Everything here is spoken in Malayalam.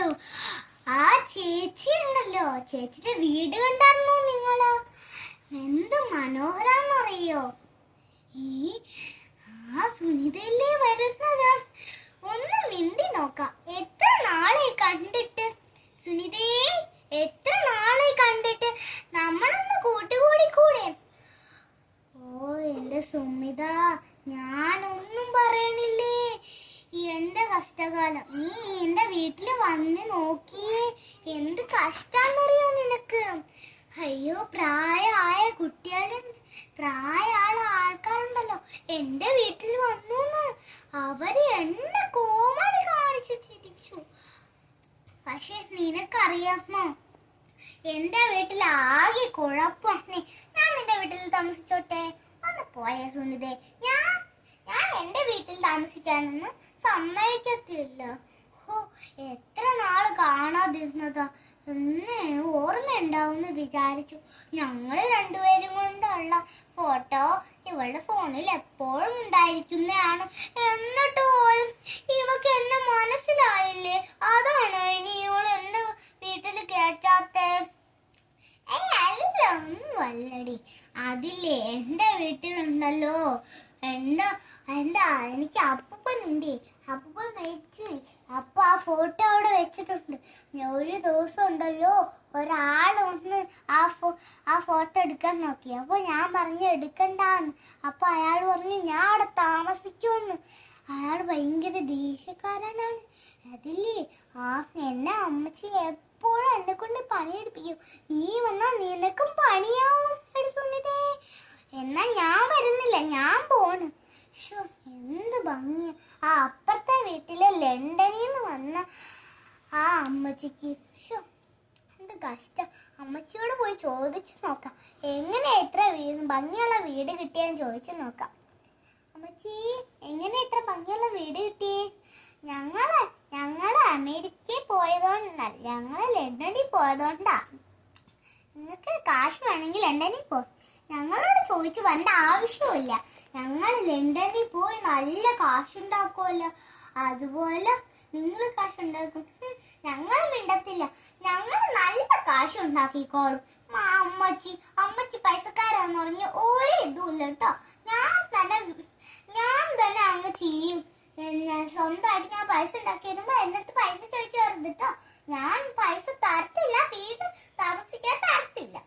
അയ്യോ, ആ ചേച്ചി ഉണ്ടല്ലോ, ചേച്ചിയുടെ വീട് കണ്ടായിരുന്നോ നിങ്ങള്? എന്ത് മനോഹരാന്നറിയോ? ഈ സുനിതയല്ലേ വരുന്നത്? ഒന്ന് മിണ്ടി നോക്കാം. എത്ര നാളായി കണ്ടിട്ട്? സുനിതയെ, എത്ര നാളായി കണ്ടിട്ട്? നമ്മളൊന്ന് കൂട്ടുകൂടിക്കൂടെ? ഓ എന്റെ സുമിത, ഞാനൊന്നും പറയണില്ലേ. എന്റെ കഷ്ടകാലം. നീ എന്റെ വീട്ടില് വന്ന് നോക്കിയേ, എന്ത് കഷ്ടാന്നറിയോ നിനക്ക്? അയ്യോ, പ്രായമായ കുട്ടികളുണ്ട്, പ്രായമുള്ള ആൾക്കാരുണ്ടല്ലോ എന്റെ വീട്ടിൽ വന്നു. അവര് എന്നെ കോമഡി കാണിച്ച് ചിരിച്ചു. പക്ഷെ നിനക്കറിയാമോ, എന്റെ വീട്ടിൽ ആകെ കുഴപ്പമാണ്. ഞാൻ നിന്റെ വീട്ടിൽ താമസിച്ചോട്ടെ? ഒന്ന് പോയ സുനിതേ, ഞാൻ എന്റെ വീട്ടിൽ താമസിക്കാനൊന്നും സമ്മതിക്കത്തില്ല. ഓ, എത്ര നാള് കാണാതിരുന്നതാ. എന്ന് ഓർമ്മയുണ്ടാവുമെന്ന് വിചാരിച്ചു. ഞങ്ങള് രണ്ടുപേരും കൊണ്ടുള്ള ഫോട്ടോ ഇവളുടെ ഫോണിൽ എപ്പോഴും ഉണ്ടായിരിക്കുന്നതാണ്. എന്നിട്ട് പോലും ഇവക്ക് എന്നെ മനസ്സിലായില്ലേ? അതാണോ ഇനി ഇവള് എന്റെ വീട്ടിൽ കേട്ടാത്തെ? അല്ല, ഒന്നും അല്ലടി. അതില്ലേ, എന്റെ വീട്ടിലുണ്ടല്ലോ, എനിക്ക് അപ്പൂപ്പനുണ്ട്. അപ്പൂപ്പൻ മരിച്ചു. അപ്പൊ ആ ഫോട്ടോ അവിടെ വെച്ചിട്ടുണ്ട്. ഒരു ദിവസം ഉണ്ടല്ലോ, ഒരാൾ വന്ന് ആ ഫോട്ടോ എടുക്കാൻ നോക്കി. അപ്പൊ ഞാൻ പറഞ്ഞു എടുക്കണ്ടാന്ന്. അപ്പൊ അയാൾ പറഞ്ഞു ഞാൻ അവിടെ താമസിക്കുമെന്ന്. അയാൾ ഭയങ്കര ദേഷ്യക്കാരനാണ്. അതില്ലേ, എന്നെ അമ്മച്ചി എപ്പോഴും എന്നെ കൊണ്ട് പണിയെടുപ്പിക്കും. നീ വന്നാ നിനക്കും പണിയാവും സുനിതേ. എന്നാ ഞാൻ വരുന്നില്ല, ഞാൻ പോണ്. എന്ത് ഭംഗിയ ആ അപ്പുറത്തെ വീട്ടിലെ ലണ്ടനിൽ നിന്ന് വന്ന ആ അമ്മച്ചിക്ക്. എന്ത് കഷ്ടം. അമ്മച്ചിയോട് പോയി ചോദിച്ചു നോക്കാം, എങ്ങനെ ഇത്ര ഭംഗിയുള്ള വീട് കിട്ടിയെന്ന് ചോദിച്ചു നോക്കാം. അമ്മച്ചി, എങ്ങനെ ഇത്ര ഭംഗിയുള്ള വീട് കിട്ടിയേ? ഞങ്ങള് അമേരിക്കയിൽ പോയതുകൊണ്ടല്ല, ഞങ്ങള് ലണ്ടനിൽ പോയതുകൊണ്ടാ. നിങ്ങൾക്ക് കാശ് വേണമെങ്കിൽ ലണ്ടനിൽ പോ. ഞങ്ങളോട് ചോദിച്ചു വരേണ്ട ആവശ്യമില്ല. ഞങ്ങൾ ലണ്ടനിൽ പോയി നല്ല കാശുണ്ടാക്കുമല്ലോ, അതുപോലെ നിങ്ങൾ കാശുണ്ടാക്കും. ഞങ്ങൾ മിണ്ടത്തില്ല, ഞങ്ങൾ നല്ല കാശുണ്ടാക്കിക്കോളും. അമ്മച്ചി പൈസക്കാരാന്ന് പറഞ്ഞ് ഒരു ഇതുമില്ല കേട്ടോ. ഞാൻ തന്നെ അങ്ങ് ചെയ്യും. സ്വന്തമായിട്ട് ഞാൻ പൈസ ഉണ്ടാക്കി വരുമ്പോ എൻ്റെ അടുത്ത് പൈസ ചോദിച്ചു തരുന്നുട്ടോ. ഞാൻ പൈസ തരത്തില്ല, വീട് താമസിക്കാൻ തരത്തില്ല.